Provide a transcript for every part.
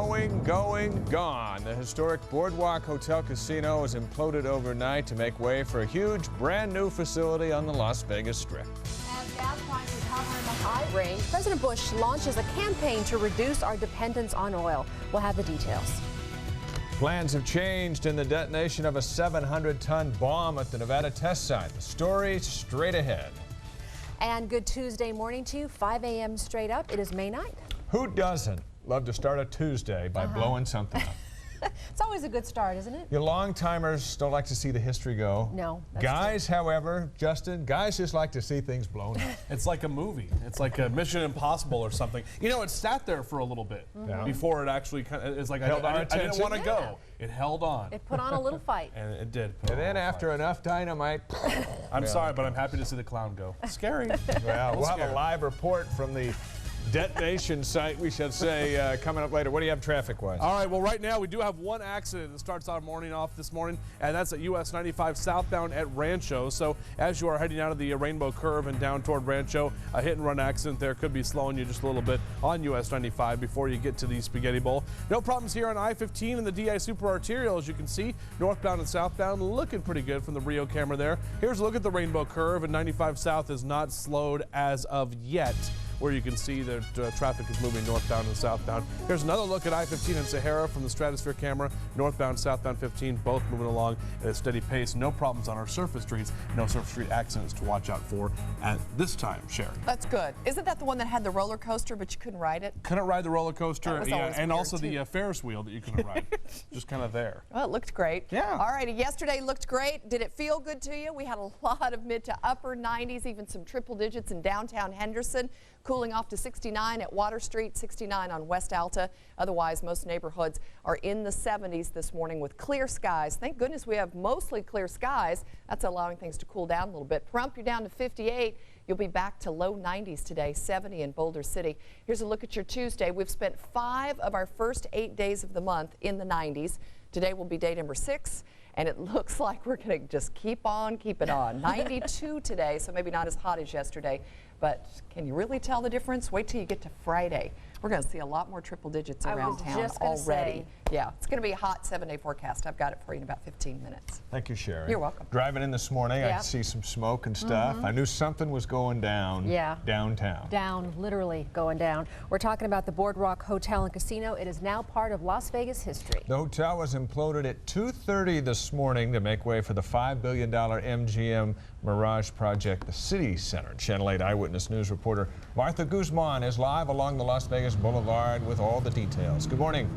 going, gone. The historic Boardwalk Hotel Casino was imploded overnight to make way for a huge brand new facility on the Las Vegas Strip. As gas prices hover in the high range, President Bush launches a campaign to reduce our dependence on oil. We'll have the details. Plans have changed in the detonation of a 700-ton bomb at the Nevada test site. The story straight ahead. And good Tuesday morning to you, 5 a.m. straight up. It is May 9th. Who doesn't love to start a Tuesday by blowing something up? It's always a good start, isn't it? You long-timers don't like to see the history go. No. Guys, however, Justin, guys just like to see things blown up. It's like a movie. It's like a Mission Impossible or something. You know, it sat there for a little bit before it actually kind of, it's like I didn't want to go. It held on. It put on a little fight. And it did. And then after enough dynamite... I'm sorry, but I'm happy to see the clown go. Scary. Well, we'll have a live report from the detonation site, we should say, coming up later. What do you have traffic-wise? All right, well, right now we do have one accident that starts our morning off this morning, and that's at US 95 southbound at Rancho. So as you are heading out of the Rainbow Curve and down toward Rancho, a hit-and-run accident there could be slowing you just a little bit on US 95 before you get to the Spaghetti Bowl. No problems here on I-15 and the DI Super Arterial, as you can see. Northbound and southbound looking pretty good from the Rio camera there. Here's a look at the Rainbow Curve, and 95 south is not slowed as of yet, where you can see that traffic is moving northbound and southbound. Here's another look at I-15 and Sahara from the Stratosphere camera. Northbound, southbound 15, both moving along at a steady pace. No problems on our surface streets. No surface street accidents to watch out for at this time, Sherry. That's good. Isn't that the one that had the roller coaster, but you couldn't ride it? Couldn't ride the roller coaster, and also too. the Ferris wheel that you couldn't ride. Just kind of there. Well, it looked great. Yeah. All righty, yesterday looked great. Did it feel good to you? We had a lot of mid to upper 90s, even some triple digits in downtown Henderson. Cooling off to 69 at Water Street, 69 on West Alta. Otherwise, most neighborhoods are in the 70s this morning with clear skies. Thank goodness we have mostly clear skies. That's allowing things to cool down a little bit. Pahrump, you're down to 58. You'll be back to low 90s today, 70 in Boulder City. Here's a look at your Tuesday. We've spent 5 of our first 8 days of the month in the 90s. Today will be day number 6. And it looks like we're going to just keep on keeping on. 92 today, so maybe not as hot as yesterday. But can you really tell the difference? Wait till you get to Friday. We're going to see a lot more triple digits around town already. Yeah, it's going to be a hot 7-day forecast. I've got it for you in about 15 minutes. Thank you, Sherry. You're welcome. Driving in this morning, I could see some smoke and stuff. I knew something was going down downtown. Down, literally going down. We're talking about the Boardwalk Hotel and Casino. It is now part of Las Vegas history. The hotel was imploded at 2:30 this morning to make way for the $5 billion MGM Mirage project, the City Center. Channel 8 Eyewitness News reporter Martha Guzman is live along the Las Vegas Boulevard with all the details. Good morning.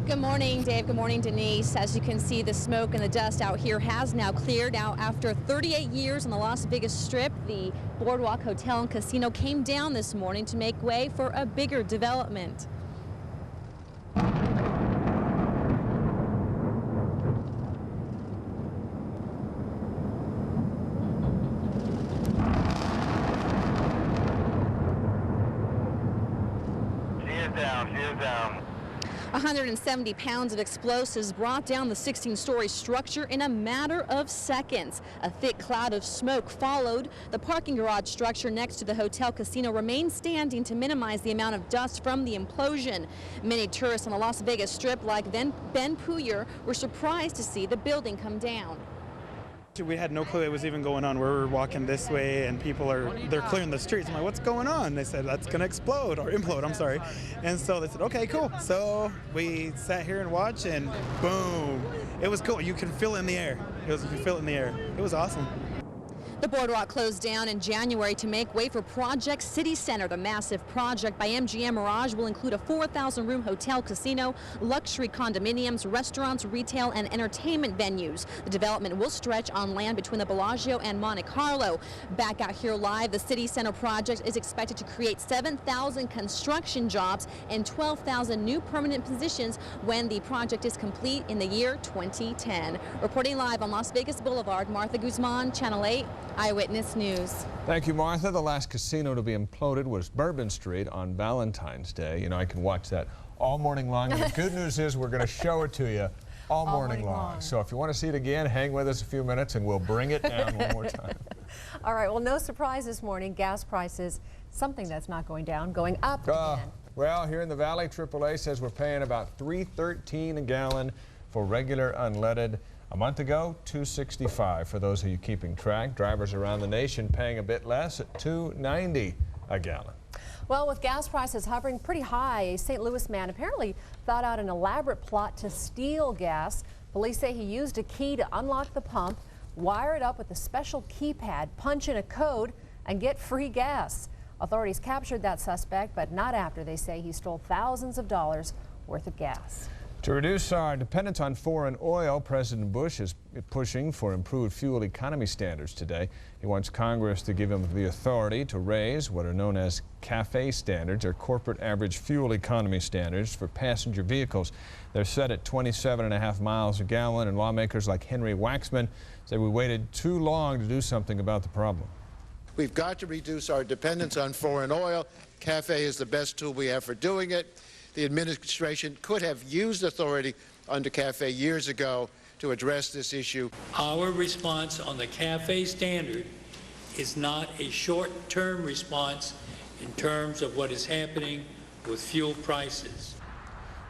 Good morning, Dave. Good morning, Denise. As you can see, the smoke and the dust out here has now cleared. Now, after 38 years on the Las Vegas Strip, the Boardwalk Hotel and Casino came down this morning to make way for a bigger development. She is down. 170 pounds of explosives brought down the 16-story structure in a matter of seconds. A thick cloud of smoke followed. The parking garage structure next to the hotel casino remains standing to minimize the amount of dust from the implosion. Many tourists on the Las Vegas Strip, like Ben Puyer, were surprised to see the building come down. We had no clue it was even going on. We were walking this way and they're clearing the streets. I'm like, what's going on? They said, that's gonna explode, or implode, I'm sorry. And so they said, okay, cool. So we sat here and watched, and boom. It was cool. You can feel it in the air. You can feel it in the air. It was awesome. The boardwalk closed down in January to make way for Project City Center. The massive project by MGM Mirage will include a 4,000-room hotel casino, luxury condominiums, restaurants, retail, and entertainment venues. The development will stretch on land between the Bellagio and Monte Carlo. Back out here live, the City Center project is expected to create 7,000 construction jobs and 12,000 new permanent positions when the project is complete in the year 2010. Reporting live on Las Vegas Boulevard, Martha Guzman, Channel 8. Eyewitness News. Thank you, Martha. The last casino to be imploded was Bourbon Street on Valentine's Day. You know, I can watch that all morning long. And the good news is we're going to show it to you all morning long. So if you want to see it again, hang with us a few minutes and we'll bring it down one more time. All right, well, no surprise this morning. Gas prices, something that's not going down, going up again. Well, here in the Valley, AAA says we're paying about $3.13 a gallon for regular unleaded. A month ago, $2.65 for those of you keeping track. Drivers around the nation paying a bit less at $2.90 a gallon. Well, with gas prices hovering pretty high, a St. Louis man apparently thought out an elaborate plot to steal gas. Police say he used a key to unlock the pump, wire it up with a special keypad, punch in a code, and get free gas. Authorities captured that suspect, but not after they say he stole thousands of dollars worth of gas. To reduce our dependence on foreign oil, President Bush is pushing for improved fuel economy standards today. He wants Congress to give him the authority to raise what are known as CAFE standards, or corporate average fuel economy standards, for passenger vehicles. They're set at 27.5 miles a gallon, and lawmakers like Henry Waxman say we waited too long to do something about the problem. We've got to reduce our dependence on foreign oil. CAFE is the best tool we have for doing it. The administration could have used authority under CAFE years ago to address this issue. Our response on the CAFE standard is not a short-term response in terms of what is happening with fuel prices.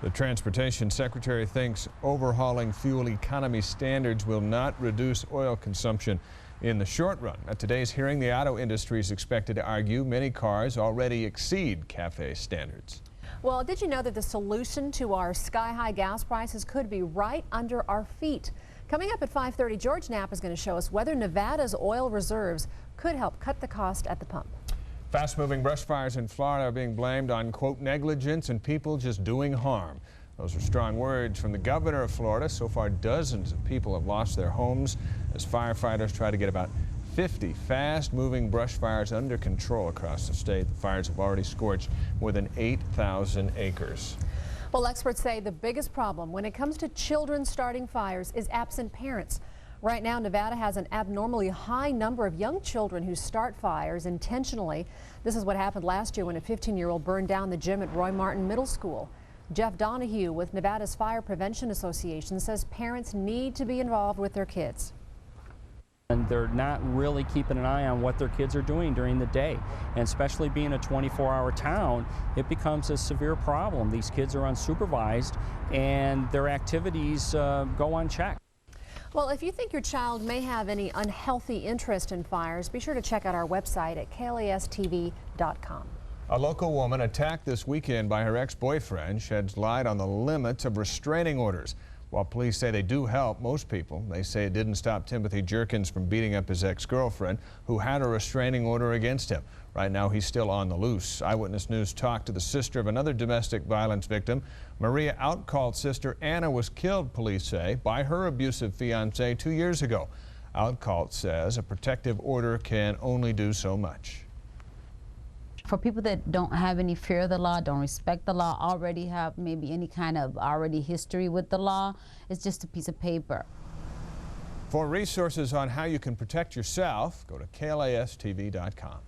The Transportation Secretary thinks overhauling fuel economy standards will not reduce oil consumption in the short run. At today's hearing, the auto industry is expected to argue many cars already exceed CAFE standards. Well, did you know that the solution to our sky-high gas prices could be right under our feet? Coming up at 5:30, George Knapp is going to show us whether Nevada's oil reserves could help cut the cost at the pump. Fast-moving brush fires in Florida are being blamed on, quote, negligence and people just doing harm. Those are strong words from the governor of Florida. So far, dozens of people have lost their homes as firefighters try to get about 50 fast-moving brush fires under control across the state. The fires have already scorched more than 8,000 acres. Well, experts say the biggest problem when it comes to children starting fires is absent parents. Right now, Nevada has an abnormally high number of young children who start fires intentionally. This is what happened last year when a 15-year-old burned down the gym at Roy Martin Middle School. Jeff Donahue with Nevada's Fire Prevention Association says parents need to be involved with their kids. And they're not really keeping an eye on what their kids are doing during the day. And especially being a 24-hour town, it becomes a severe problem. These kids are unsupervised and their activities go unchecked. Well, if you think your child may have any unhealthy interest in fires, be sure to check out our website at KLAStv.com. A local woman attacked this weekend by her ex-boyfriend sheds light on the limits of restraining orders. While police say they do help most people, they say it didn't stop Timothy Jerkins from beating up his ex-girlfriend, who had a restraining order against him. Right now, he's still on the loose. Eyewitness News talked to the sister of another domestic violence victim. Maria Outcall's sister Anna was killed, police say, by her abusive fiance 2 years ago. Outcall says a protective order can only do so much. For people that don't have any fear of the law, don't respect the law, already have maybe any kind of history with the law, it's just a piece of paper. For resources on how you can protect yourself, go to KLAStv.com.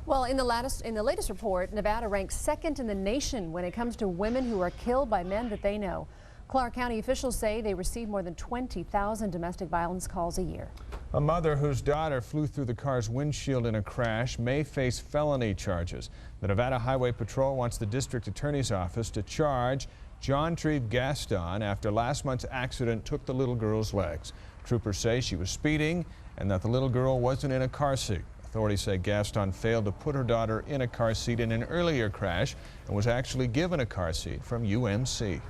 Well, in the latest report, Nevada ranks second in the nation when it comes to women who are killed by men that they know. Clark County officials say they receive more than 20,000 domestic violence calls a year. A mother whose daughter flew through the car's windshield in a crash may face felony charges. The Nevada Highway Patrol wants the district attorney's office to charge John Treve Gaston after last month's accident took the little girl's legs. Troopers say she was speeding and that the little girl wasn't in a car seat. Authorities say Gaston failed to put her daughter in a car seat in an earlier crash and was actually given a car seat from UMC.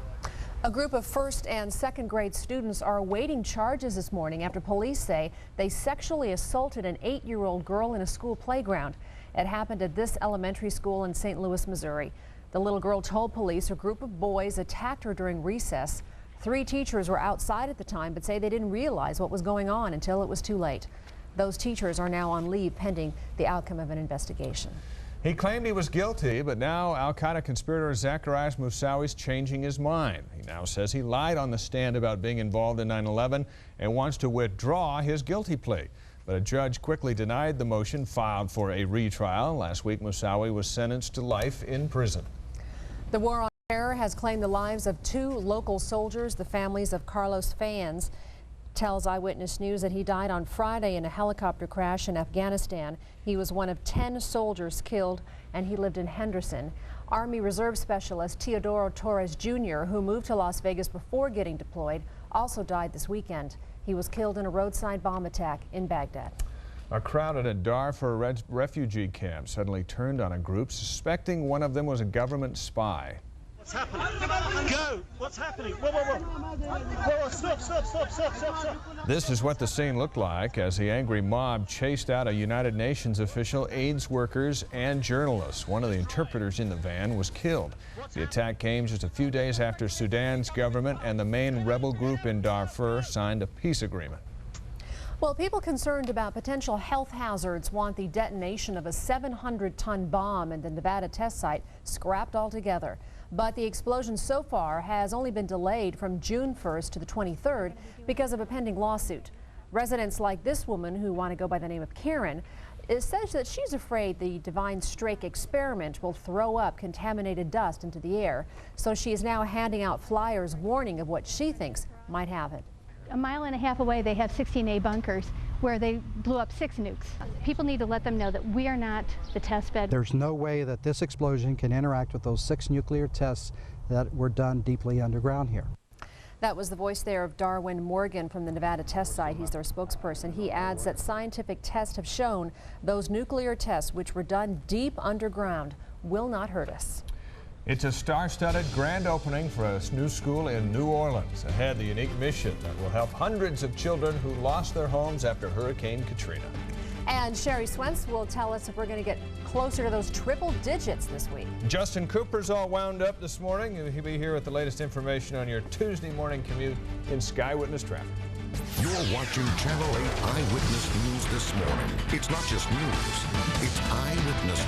A group of first and second grade students are awaiting charges this morning after police say they sexually assaulted an 8-year-old girl in a school playground. It happened at this elementary school in St. Louis, Missouri. The little girl told police a group of boys attacked her during recess. 3 teachers were outside at the time but say they didn't realize what was going on until it was too late. Those teachers are now on leave pending the outcome of an investigation. He claimed he was guilty, but now Al-Qaeda conspirator Zacarias Moussaoui changing his mind. He now says he lied on the stand about being involved in 9/11 and wants to withdraw his guilty plea. But a judge quickly denied the motion filed for a retrial. Last week, Moussaoui was sentenced to life in prison. The war on terror has claimed the lives of 2 local soldiers. The families of Carlos Fans tells Eyewitness News that he died on Friday in a helicopter crash in Afghanistan. He was one of 10 soldiers killed, and he lived in Henderson. Army Reserve Specialist Teodoro Torres Jr., who moved to Las Vegas before getting deployed, also died this weekend. He was killed in a roadside bomb attack in Baghdad. A crowd at a Darfur refugee camp suddenly turned on a group suspecting one of them was a government spy. What's happening? Go! What's happening? Whoa, whoa, whoa. Whoa, stop, stop, stop, stop, stop, stop. This is what the scene looked like as the angry mob chased out a United Nations official, AIDS workers, and journalists. One of the interpreters in the van was killed. The attack came just a few days after Sudan's government and the main rebel group in Darfur signed a peace agreement. Well, people concerned about potential health hazards want the detonation of a 700-ton bomb in the Nevada test site scrapped altogether. But the explosion so far has only been delayed from June 1st to the 23rd because of a pending lawsuit. Residents like this woman, who want to go by the name of Karen, says that she's afraid the Divine Strike experiment will throw up contaminated dust into the air. So she is now handing out flyers warning of what she thinks might happen. A mile and a half away, they have 16A bunkers where they blew up 6 nukes. People need to let them know that we are not the test bed. There's no way that this explosion can interact with those 6 nuclear tests that were done deeply underground here. That was the voice there of Darwin Morgan from the Nevada test site. He's their spokesperson. He adds that scientific tests have shown those nuclear tests, which were done deep underground, will not hurt us. It's a star-studded grand opening for a new school in New Orleans. Ahead, the unique mission that will help hundreds of children who lost their homes after Hurricane Katrina. And Sherry Swensk will tell us if we're going to get closer to those triple digits this week. Justin Cooper's all wound up this morning, and he'll be here with the latest information on your Tuesday morning commute in Sky Witness traffic. You're watching Channel 8 Eyewitness News this morning. It's not just news, it's eyewitness